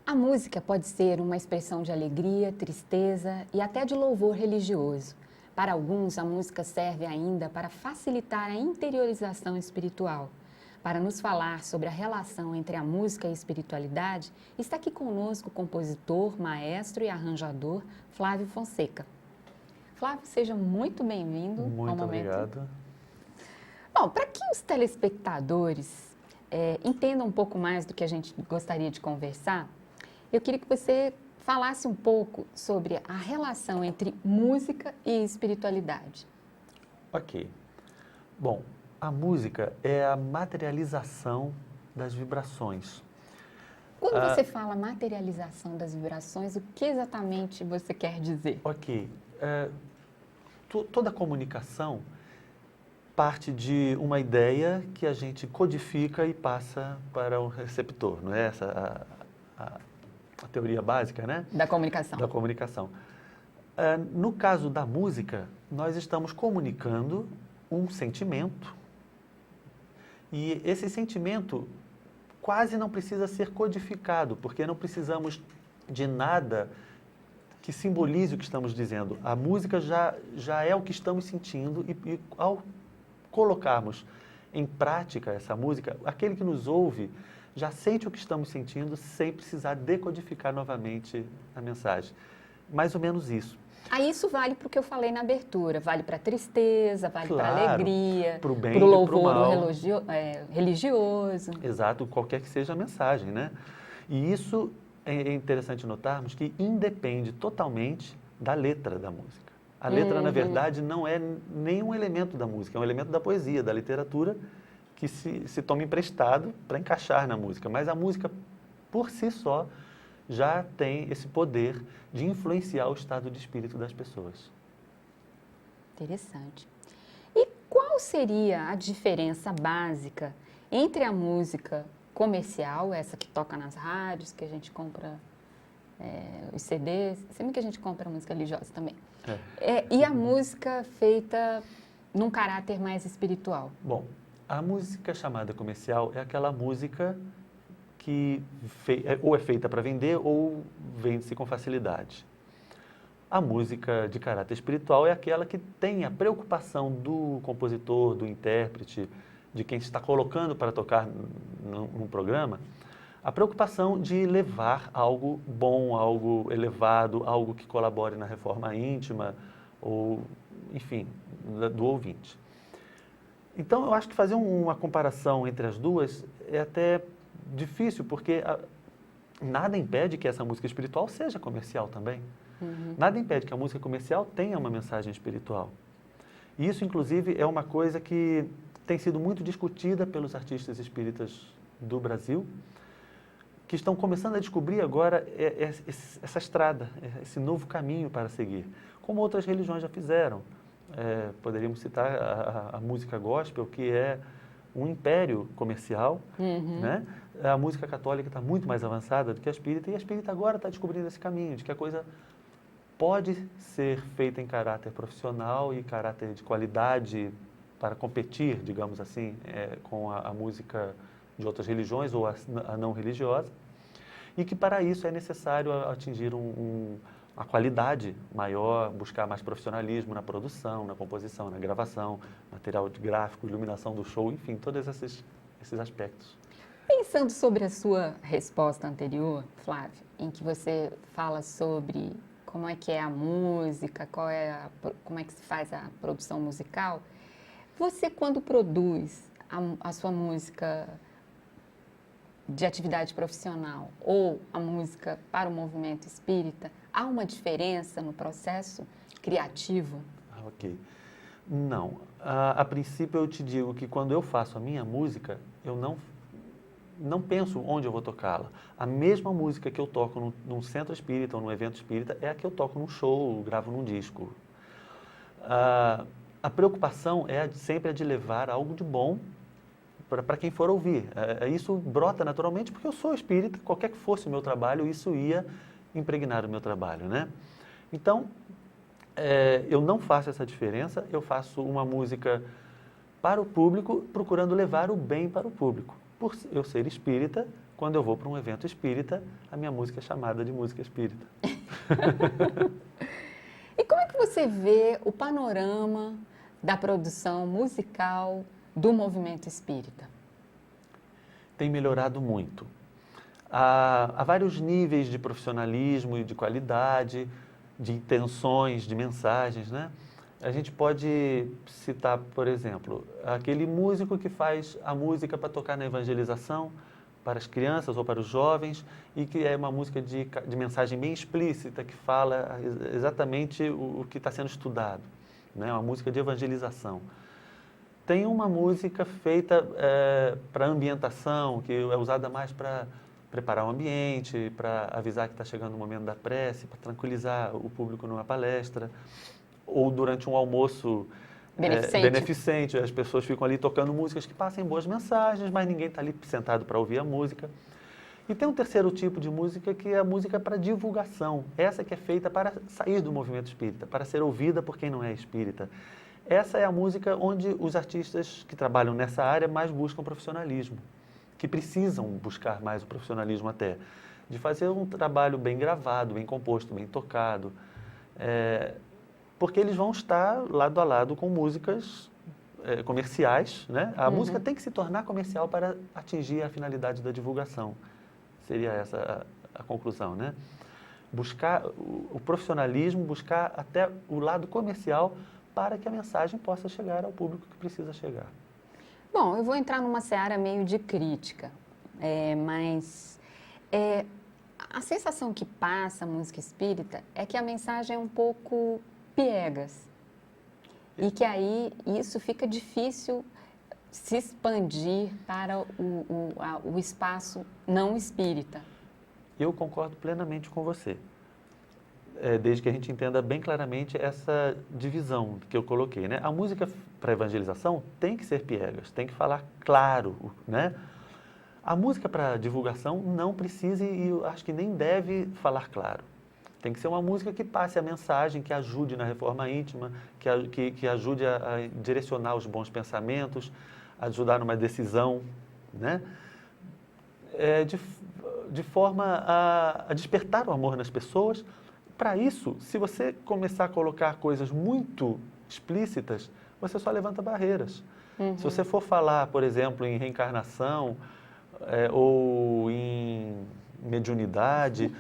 A música pode ser uma expressão de alegria, tristeza e até de louvor religioso. Para alguns, a música serve ainda para facilitar a interiorização espiritual. Para nos falar sobre a relação entre a música e a espiritualidade, está aqui conosco o compositor, maestro e arranjador Flávio Fonseca. Flávio, seja muito bem-vindo ao Muito Momento. obrigado. Bom, para que os telespectadores entendam um pouco mais do que a gente gostaria de conversar, eu queria que você falasse um pouco sobre a relação entre música e espiritualidade. Ok. Bom, a música é a materialização das vibrações. Quando você fala materialização das vibrações, o que exatamente você quer dizer? Ok. Toda comunicação parte de uma ideia que a gente codifica e passa para o receptor, não é essa a teoria básica, né? Da comunicação. Da comunicação. No caso da música, nós estamos comunicando um sentimento e esse sentimento quase não precisa ser codificado, porque não precisamos de nada que simbolize o que estamos dizendo. A música já é o que estamos sentindo e ao colocarmos em prática essa música, aquele que nos ouve já sente o que estamos sentindo sem precisar decodificar novamente a mensagem. Mais ou menos isso. Aí isso vale para o que eu falei na abertura, vale para a tristeza, vale para a Claro, alegria, para o bem para o e para o louvor mal. religioso. Exato, qualquer que seja a mensagem, né? E isso é interessante notarmos que independe totalmente da letra da música. A letra, na verdade, não é nenhum elemento da música, é um elemento da poesia, da literatura, que se toma emprestado para encaixar na música. Mas a música, por si só, já tem esse poder de influenciar o estado de espírito das pessoas. Interessante. E qual seria a diferença básica entre a música comercial, essa que toca nas rádios, que a gente compra os CDs, sempre que a gente compra música religiosa também, e a música feita num caráter mais espiritual? Bom, a música chamada comercial é aquela música que ou é feita para vender ou vende-se com facilidade. A música de caráter espiritual é aquela que tem a preocupação do compositor, do intérprete, de quem está colocando para tocar num programa, a preocupação de levar algo bom, algo elevado, algo que colabore na reforma íntima ou, enfim, do ouvinte. Então, eu acho que fazer uma comparação entre as duas é até difícil, porque nada impede que essa música espiritual seja comercial também. Nada impede que a música comercial tenha uma mensagem espiritual. E isso, inclusive, é uma coisa que tem sido muito discutida pelos artistas espíritas do Brasil, que estão começando a descobrir agora essa estrada, esse novo caminho para seguir, como outras religiões já fizeram. Poderíamos citar a música gospel, que é um império comercial, né? A música católica está muito mais avançada do que a espírita, e a espírita agora está descobrindo esse caminho, de que a coisa pode ser feita em caráter profissional e caráter de qualidade para competir, digamos assim, com a música de outras religiões ou a não religiosa, e que para isso é necessário atingir a qualidade maior, buscar mais profissionalismo na produção, na composição, na gravação, material de gráfico, iluminação do show, enfim, todos esses aspectos. Pensando sobre a sua resposta anterior, Flávio, em que você fala sobre como é que é a música, como é que se faz a produção musical, você quando produz a sua música de atividade profissional ou a música para o movimento espírita, há uma diferença no processo criativo? Ok. Não. A princípio eu te digo que quando eu faço a minha música, eu não penso onde eu vou tocá-la. A mesma música que eu toco num centro espírita ou num evento espírita é a que eu toco num show, gravo num disco. A preocupação sempre de levar algo de bom para quem for ouvir. Isso brota naturalmente porque eu sou espírita, qualquer que fosse o meu trabalho, isso ia impregnar o meu trabalho, né? Então, eu não faço essa diferença, eu faço uma música para o público, procurando levar o bem para o público. Por eu ser espírita, quando eu vou para um evento espírita, a minha música é chamada de música espírita. E como é que você vê o panorama da produção musical do movimento espírita? Tem melhorado muito. Há vários níveis de profissionalismo e de qualidade, de intenções, de mensagens, né? A gente pode citar, por exemplo, aquele músico que faz a música para tocar na evangelização, para as crianças ou para os jovens, e que é uma música de mensagem bem explícita, que fala exatamente o que está sendo estudado, né? Uma música de evangelização. Tem uma música feita para ambientação, que é usada mais para preparar o ambiente, para avisar que está chegando o momento da prece, para tranquilizar o público numa palestra, ou durante um almoço beneficente. As pessoas ficam ali tocando músicas que passem boas mensagens, mas ninguém está ali sentado para ouvir a música. E tem um terceiro tipo de música, que é a música para divulgação. Essa que é feita para sair do movimento espírita, para ser ouvida por quem não é espírita. Essa é a música onde os artistas que trabalham nessa área mais buscam profissionalismo, que precisam buscar mais o profissionalismo até, de fazer um trabalho bem gravado, bem composto, bem tocado, porque eles vão estar lado a lado com músicas comerciais, né? A música tem que se tornar comercial para atingir a finalidade da divulgação. Seria essa a conclusão, né? Buscar o profissionalismo, buscar até o lado comercial para que a mensagem possa chegar ao público que precisa chegar. Bom, eu vou entrar numa seara meio de crítica, mas a sensação que passa a música espírita é que a mensagem é um pouco piegas e que aí isso fica difícil se expandir para o espaço não espírita. Eu concordo plenamente com você, desde que a gente entenda bem claramente essa divisão que eu coloquei, né? A música para evangelização tem que ser piegas, tem que falar claro, né? A música para divulgação não precisa e eu acho que nem deve falar claro. Tem que ser uma música que passe a mensagem, que ajude na reforma íntima, que ajude a direcionar os bons pensamentos, ajudar numa decisão, né? De forma a despertar o amor nas pessoas. Para isso, se você começar a colocar coisas muito explícitas, você só levanta barreiras. Se você for falar, por exemplo, em reencarnação ou em mediunidade,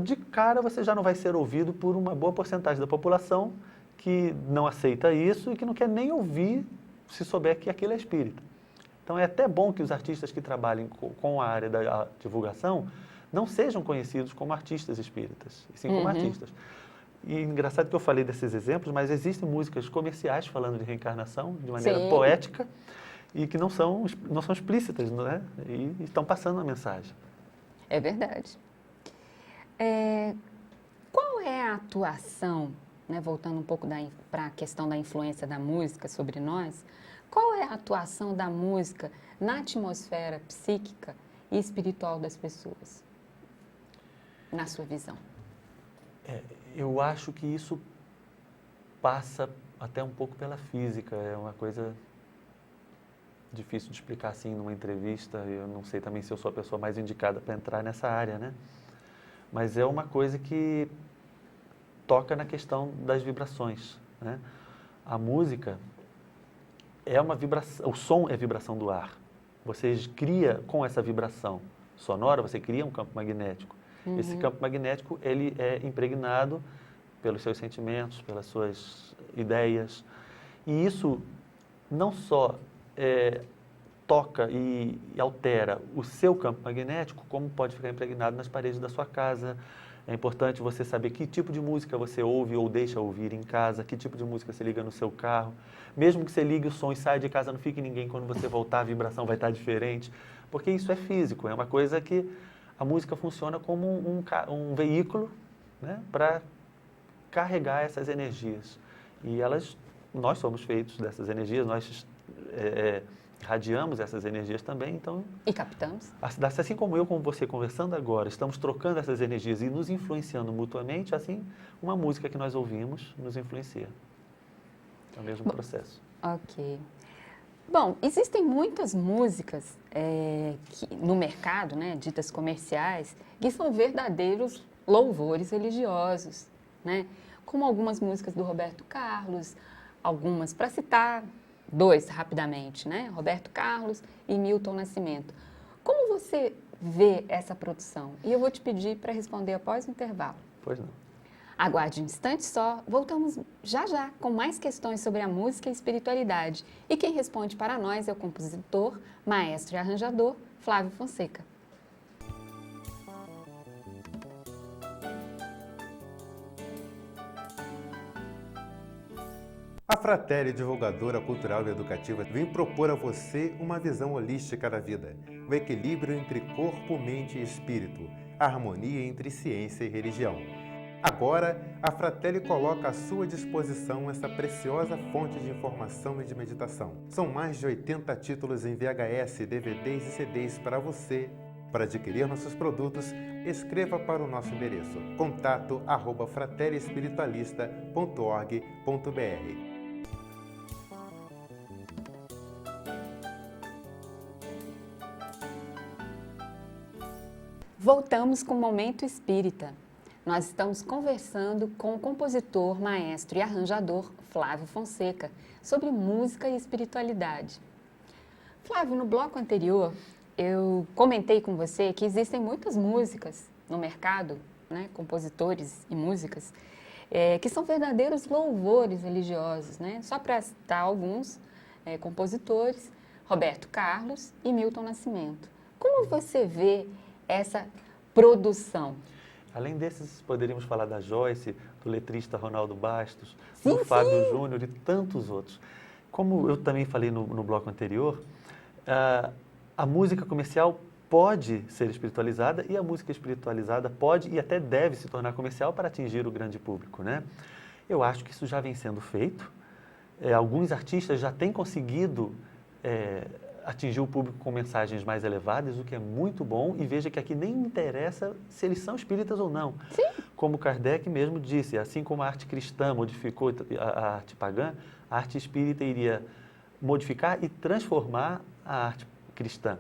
de cara você já não vai ser ouvido por uma boa porcentagem da população que não aceita isso e que não quer nem ouvir se souber que aquilo é espírita. Então é até bom que os artistas que trabalhem com a área da divulgação não sejam conhecidos como artistas espíritas, e sim como artistas. E engraçado que eu falei desses exemplos, mas existem músicas comerciais falando de reencarnação de maneira poética e que não são explícitas, né? E estão passando a mensagem. É verdade. Qual é a atuação, né, voltando um pouco para a questão da influência da música sobre nós, qual é a atuação da música na atmosfera psíquica e espiritual das pessoas, na sua visão? Eu acho que isso passa até um pouco pela física, é uma coisa difícil de explicar assim numa entrevista, eu não sei também se eu sou a pessoa mais indicada para entrar nessa área, né? Mas é uma coisa que toca na questão das vibrações, né? A música é uma vibração, o som é vibração do ar. Você cria com essa vibração sonora, você cria um campo magnético. Esse campo magnético, ele é impregnado pelos seus sentimentos, pelas suas ideias. E isso não só toca e altera o seu campo magnético, como pode ficar impregnado nas paredes da sua casa. É importante você saber que tipo de música você ouve ou deixa ouvir em casa, que tipo de música você liga no seu carro. Mesmo que você ligue o som e saia de casa, não fique ninguém, quando você voltar a vibração vai estar diferente. Porque isso é físico, é uma coisa que a música funciona como um veículo, né, para carregar essas energias. E nós somos feitos dessas energias, nós irradiamos essas energias também, então... E captamos. Assim como eu, com você conversando agora, estamos trocando essas energias e nos influenciando mutuamente, assim, uma música que nós ouvimos nos influencia. É o mesmo processo. Ok. Bom, existem muitas músicas no mercado, né, ditas comerciais, que são verdadeiros louvores religiosos, né? Como algumas músicas do Roberto Carlos, algumas, para citar dois rapidamente, né? Roberto Carlos e Milton Nascimento. Como você vê essa produção? E eu vou te pedir para responder após o intervalo. Pois não. Aguarde um instante só, voltamos já já com mais questões sobre a música e espiritualidade. E quem responde para nós é o compositor, maestro e arranjador Flávio Fonseca. A Fratelli, divulgadora cultural e educativa, vem propor a você uma visão holística da vida, o equilíbrio entre corpo, mente e espírito, a harmonia entre ciência e religião. Agora, a Fratelli coloca à sua disposição essa preciosa fonte de informação e de meditação. São mais de 80 títulos em VHS, DVDs e CDs para você. Para adquirir nossos produtos, escreva para o nosso endereço contato@fratelliespiritualista.org.br. Voltamos com o Momento Espírita. Nós estamos conversando com o compositor, maestro e arranjador Flávio Fonseca sobre música e espiritualidade. Flávio, no bloco anterior, eu comentei com você que existem muitas músicas no mercado, né, compositores e músicas, que são verdadeiros louvores religiosos, né? Só para citar alguns compositores, Roberto Carlos e Milton Nascimento. Como você vê essa produção? Além desses, poderíamos falar da Joyce, do letrista Ronaldo Bastos, Sim, do Fábio Júnior e tantos outros. Como eu também falei no bloco anterior, a música comercial pode ser espiritualizada e a música espiritualizada pode e até deve se tornar comercial para atingir o grande público, né? Eu acho que isso já vem sendo feito. Alguns artistas já têm conseguido atingir o público com mensagens mais elevadas, o que é muito bom, e veja que aqui nem interessa se eles são espíritas ou não. Sim. Como Kardec mesmo disse, assim como a arte cristã modificou a arte pagã, a arte espírita iria modificar e transformar a arte cristã.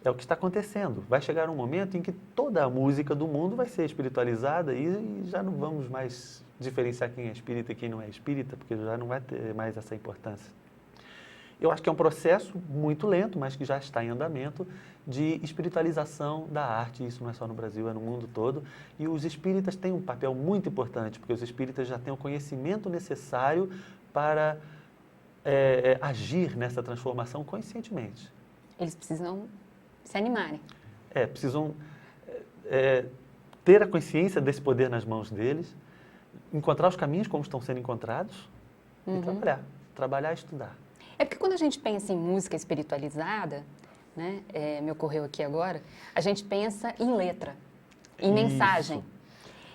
É o que está acontecendo. Vai chegar um momento em que toda a música do mundo vai ser espiritualizada e já não vamos mais diferenciar quem é espírita e quem não é espírita, porque já não vai ter mais essa importância. Eu acho que é um processo muito lento, mas que já está em andamento, de espiritualização da arte. Isso não é só no Brasil, é no mundo todo. E os espíritas têm um papel muito importante, porque os espíritas já têm o conhecimento necessário para agir nessa transformação conscientemente. Eles precisam se animarem. Precisam ter a consciência desse poder nas mãos deles, encontrar os caminhos como estão sendo encontrados e trabalhar e estudar. É porque quando a gente pensa em música espiritualizada, né, me ocorreu aqui agora, a gente pensa em letra, em mensagem.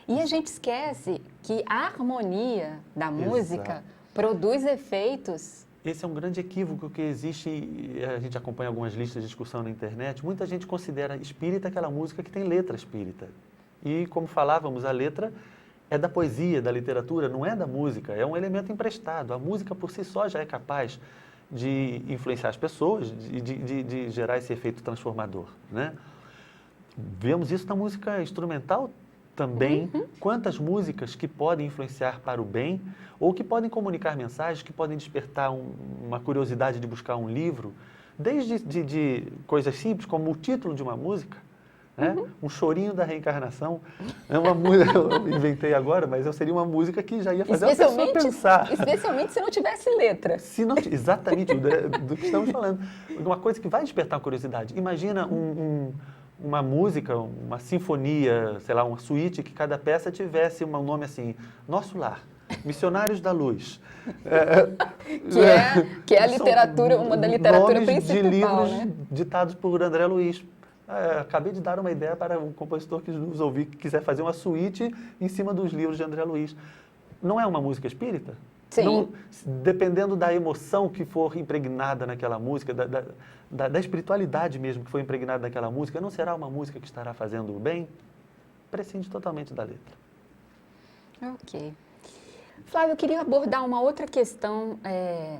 E a gente esquece que a harmonia da música produz efeitos. Esse é um grande equívoco que existe, a gente acompanha algumas listas de discussão na internet, muita gente considera espírita aquela música que tem letra espírita. E como falávamos, a letra é da poesia, da literatura, não é da música, é um elemento emprestado. A música por si só já é capaz de influenciar as pessoas, de gerar esse efeito transformador, né? Vemos isso na música instrumental também. Quantas músicas que podem influenciar para o bem ou que podem comunicar mensagens, que podem despertar uma curiosidade de buscar um livro, desde de coisas simples, como o título de uma música, né? Um chorinho da reencarnação. É uma música, eu inventei agora, mas seria uma música que já ia fazer a pessoa pensar. Especialmente se não tivesse letra. Exatamente, do que estamos falando. Uma coisa que vai despertar curiosidade. Imagina uma música, uma sinfonia, sei lá, uma suíte, que cada peça tivesse um nome assim, Nosso Lar, Missionários da Luz. Que é a literatura, uma da literatura nomes principal, de livros, né? ditados por André Luiz. Acabei de dar uma ideia para um compositor que nos ouvir, que quiser fazer uma suíte em cima dos livros de André Luiz. Não é uma música espírita? Sim. Não, dependendo da emoção que for impregnada naquela música, da espiritualidade mesmo que foi impregnada naquela música, não será uma música que estará fazendo o bem? Prescinde totalmente da letra. Ok. Flávio, eu queria abordar uma outra questão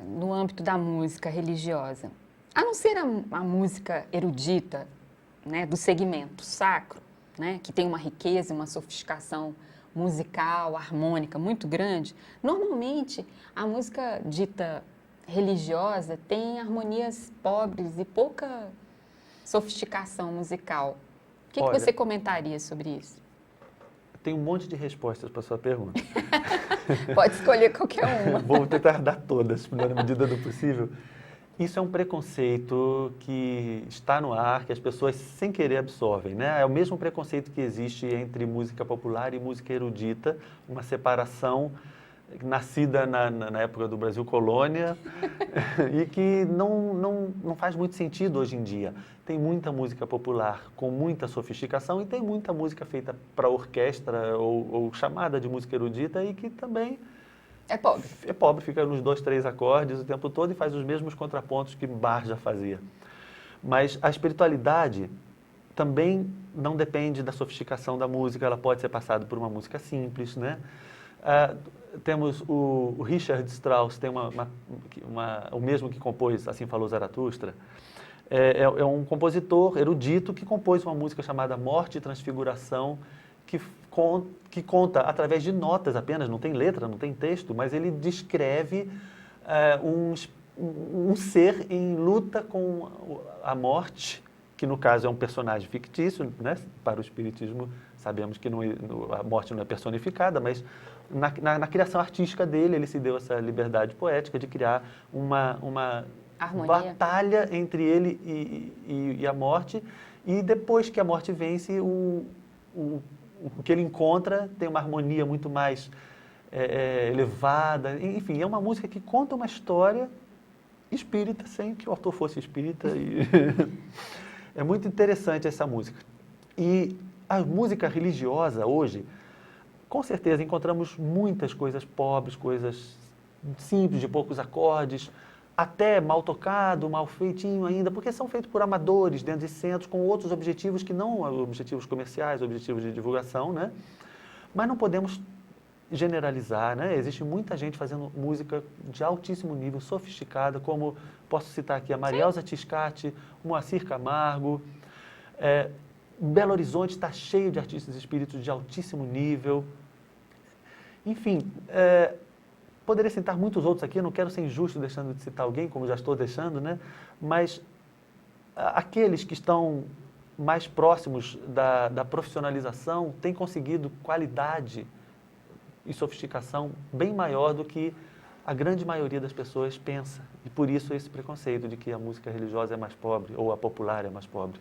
no âmbito da música religiosa. A não ser a música erudita, né, do segmento sacro, né, que tem uma riqueza e uma sofisticação musical, harmônica muito grande, normalmente a música dita religiosa tem harmonias pobres e pouca sofisticação musical. O que Olha, você comentaria sobre isso? Tem um monte de respostas para a sua pergunta. Pode escolher qualquer uma. Vou tentar dar todas, na medida do possível. Isso é um preconceito que está no ar, que as pessoas sem querer absorvem, né? É o mesmo preconceito que existe entre música popular e música erudita, uma separação nascida na época do Brasil colônia e que não faz muito sentido hoje em dia. Tem muita música popular com muita sofisticação e tem muita música feita para orquestra ou chamada de música erudita e que também é pobre. É pobre, fica nos 2, 3 acordes o tempo todo e faz os mesmos contrapontos que Bach já fazia. Mas a espiritualidade também não depende da sofisticação da música, ela pode ser passada por uma música simples, né? Temos o Richard Strauss, tem o mesmo que compôs Assim Falou Zaratustra, é um compositor erudito que compôs uma música chamada Morte e Transfiguração, que conta através de notas apenas, não tem letra, não tem texto, mas ele descreve um ser em luta com a morte, que no caso é um personagem fictício, né? Para o espiritismo sabemos que a morte não é personificada, mas na criação artística dele, ele se deu essa liberdade poética de criar uma harmonia, batalha entre ele e a morte, e depois que a morte vence, o que ele encontra tem uma harmonia muito mais elevada. Enfim, é uma música que conta uma história espírita, sem que o autor fosse espírita. É muito interessante essa música. E a música religiosa hoje, com certeza encontramos muitas coisas pobres, coisas simples, de poucos acordes, até mal tocado, mal feitinho ainda, porque são feitos por amadores dentro de centros com outros objetivos que não objetivos comerciais, objetivos de divulgação, né? Mas não podemos generalizar, né? Existe muita gente fazendo música de altíssimo nível, sofisticada, como posso citar aqui a Marielza Tiscati, o Moacir Camargo. Belo Horizonte está cheio de artistas espíritos de altíssimo nível. Enfim, poderia citar muitos outros aqui, eu não quero ser injusto deixando de citar alguém, como já estou deixando, né? Mas aqueles que estão mais próximos da profissionalização têm conseguido qualidade e sofisticação bem maior do que a grande maioria das pessoas pensa. E por isso esse preconceito de que a música religiosa é mais pobre ou a popular é mais pobre.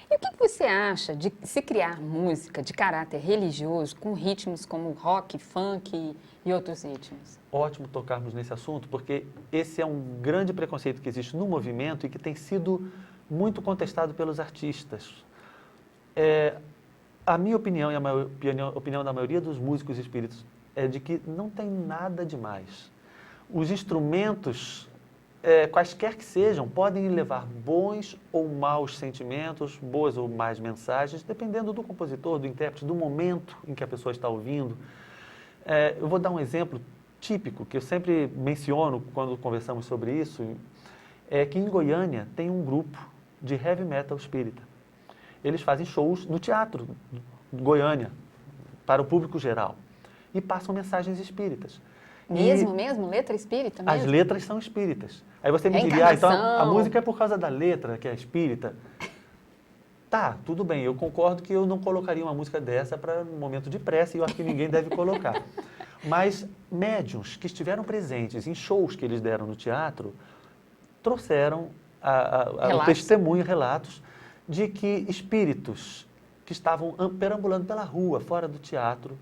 E o que você acha de se criar música de caráter religioso com ritmos como rock, funk e outros ritmos? Ótimo tocarmos nesse assunto, porque esse é um grande preconceito que existe no movimento e que tem sido muito contestado pelos artistas. A minha opinião e a opinião da maioria dos músicos espíritos é de que não tem nada demais. Os instrumentos, quaisquer que sejam, podem levar bons ou maus sentimentos, boas ou más mensagens, dependendo do compositor, do intérprete, do momento em que a pessoa está ouvindo. Eu vou dar um exemplo típico, que eu sempre menciono quando conversamos sobre isso, é que em Goiânia tem um grupo de heavy metal espírita. Eles fazem shows no teatro de Goiânia, para o público geral, e passam mensagens espíritas. Mesmo? Letra espírita mesmo? As letras são espíritas. Aí você me diria, então a música é por causa da letra, que é espírita. Tá, tudo bem, eu concordo que eu não colocaria uma música dessa para um momento de prece, e eu acho que ninguém deve colocar. Mas médiuns que estiveram presentes em shows que eles deram no teatro, trouxeram o testemunho, relatos, de que espíritos que estavam perambulando pela rua, fora do teatro,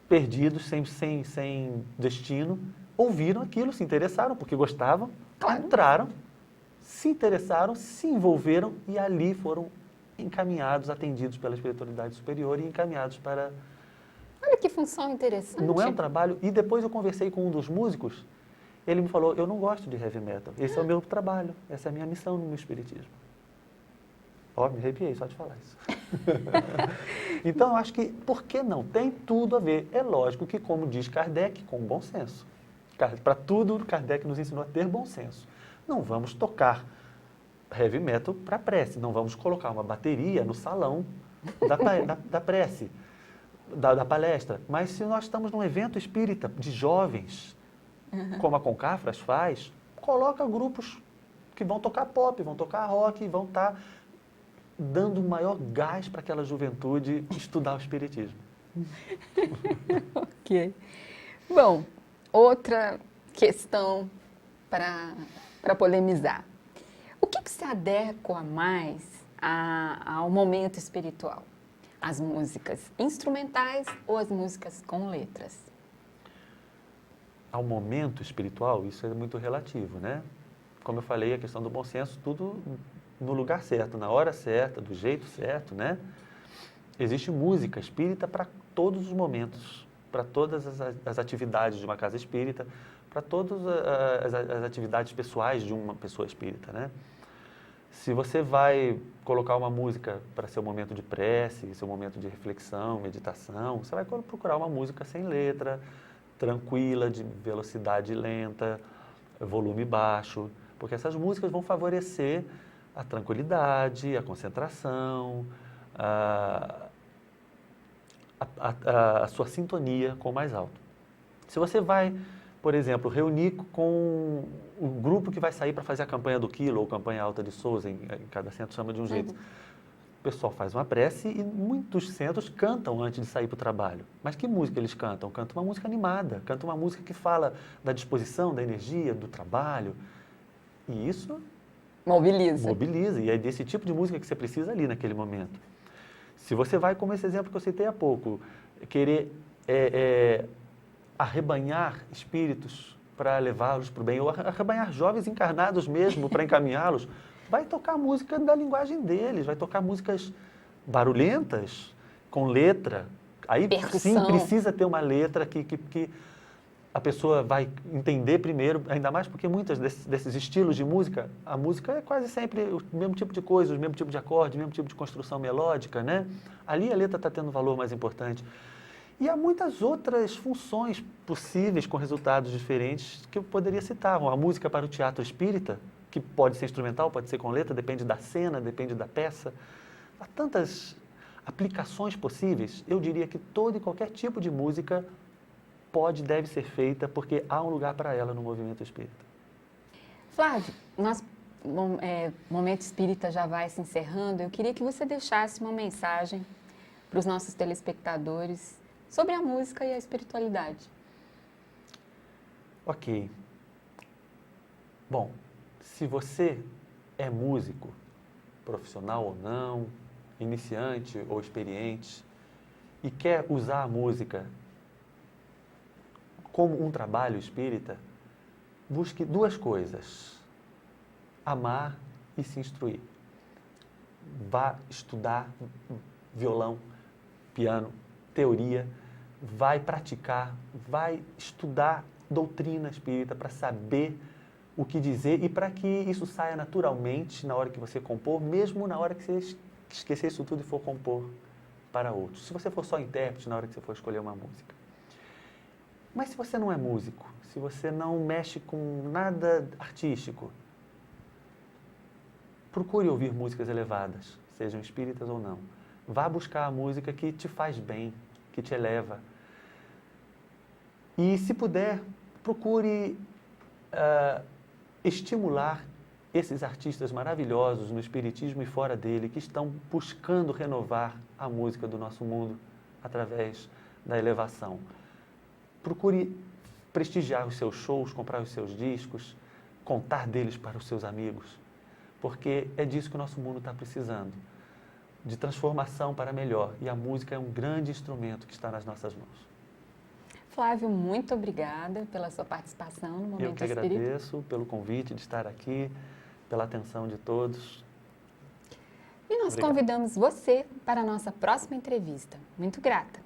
perdidos, sem destino, ouviram aquilo, se interessaram, porque gostavam, entraram, se interessaram, se envolveram e ali foram encaminhados, atendidos pela espiritualidade superior e encaminhados para... Olha que função interessante. Não é um trabalho... E depois eu conversei com um dos músicos, ele me falou, eu não gosto de heavy metal, esse é o meu trabalho, essa é a minha missão no meu espiritismo. Ó, me arrepiei só de falar isso. Então, eu acho que, por que não? Tem tudo a ver. É lógico que, como diz Kardec, com bom senso. Para tudo, Kardec nos ensinou a ter bom senso. Não vamos tocar heavy metal para prece, não vamos colocar uma bateria no salão da prece, da palestra. Mas se nós estamos num evento espírita de jovens, como a Concafras faz, coloca grupos que vão tocar pop, vão tocar rock, vão estar dando um maior gás para aquela juventude estudar o espiritismo. Ok. Bom, outra questão para polemizar. O que se adequa mais ao momento espiritual? As músicas instrumentais ou as músicas com letras? Ao momento espiritual, isso é muito relativo, né? Como eu falei, a questão do bom senso, tudo no lugar certo, na hora certa, do jeito certo, né? Existe música espírita para todos os momentos, para todas as atividades de uma casa espírita, para todas as atividades pessoais de uma pessoa espírita, né? Se você vai colocar uma música para seu momento de prece, seu momento de reflexão, meditação, você vai procurar uma música sem letra, tranquila, de velocidade lenta, volume baixo, porque essas músicas vão favorecer a tranquilidade, a concentração, a sua sintonia com o mais alto. Se você vai, por exemplo, reunir com o grupo que vai sair para fazer a campanha do Quilo ou campanha Alta de Souza, em cada centro chama de um jeito. O pessoal faz uma prece e muitos centros cantam antes de sair para o trabalho. Mas que música eles cantam? Cantam uma música animada, cantam uma música que fala da disposição, da energia, do trabalho. E isso mobiliza. Mobiliza. E é desse tipo de música que você precisa ali naquele momento. Se você vai, como esse exemplo que eu citei há pouco, querer arrebanhar espíritos para levá-los para o bem, ou arrebanhar jovens encarnados mesmo para encaminhá-los, vai tocar música da linguagem deles, vai tocar músicas barulhentas, com letra. Aí percussão. Sim, precisa ter uma letra que a pessoa vai entender primeiro, ainda mais porque muitos desses estilos de música, a música é quase sempre o mesmo tipo de coisa, o mesmo tipo de acorde, o mesmo tipo de construção melódica, né? Ali a letra está tendo um valor mais importante. E há muitas outras funções possíveis com resultados diferentes que eu poderia citar. A música para o teatro espírita, que pode ser instrumental, pode ser com letra, depende da cena, depende da peça. Há tantas aplicações possíveis. Eu diria que todo e qualquer tipo de música deve ser feita, porque há um lugar para ela no movimento espírita. Flávio, nosso momento espírita já vai se encerrando. Eu queria que você deixasse uma mensagem para os nossos telespectadores sobre a música e a espiritualidade. Ok. Bom, se você é músico, profissional ou não, iniciante ou experiente, e quer usar a música como um trabalho espírita, busque duas coisas: amar e se instruir. Vá estudar violão, piano, teoria, vai praticar, vai estudar doutrina espírita para saber o que dizer e para que isso saia naturalmente na hora que você compor, mesmo na hora que você esquecer isso tudo e for compor para outros. Se você for só intérprete na hora que você for escolher uma música. Mas se você não é músico, se você não mexe com nada artístico, procure ouvir músicas elevadas, sejam espíritas ou não. Vá buscar a música que te faz bem, que te eleva. E, se puder, procure estimular esses artistas maravilhosos no espiritismo e fora dele, que estão buscando renovar a música do nosso mundo através da elevação. Procure prestigiar os seus shows, comprar os seus discos, contar deles para os seus amigos, porque é disso que o nosso mundo está precisando, de transformação para melhor, e a música é um grande instrumento que está nas nossas mãos. Flávio, muito obrigada pela sua participação no Momento Espírita. Eu que agradeço pelo convite de estar aqui, pela atenção de todos. E nós convidamos você para a nossa próxima entrevista. Muito grata.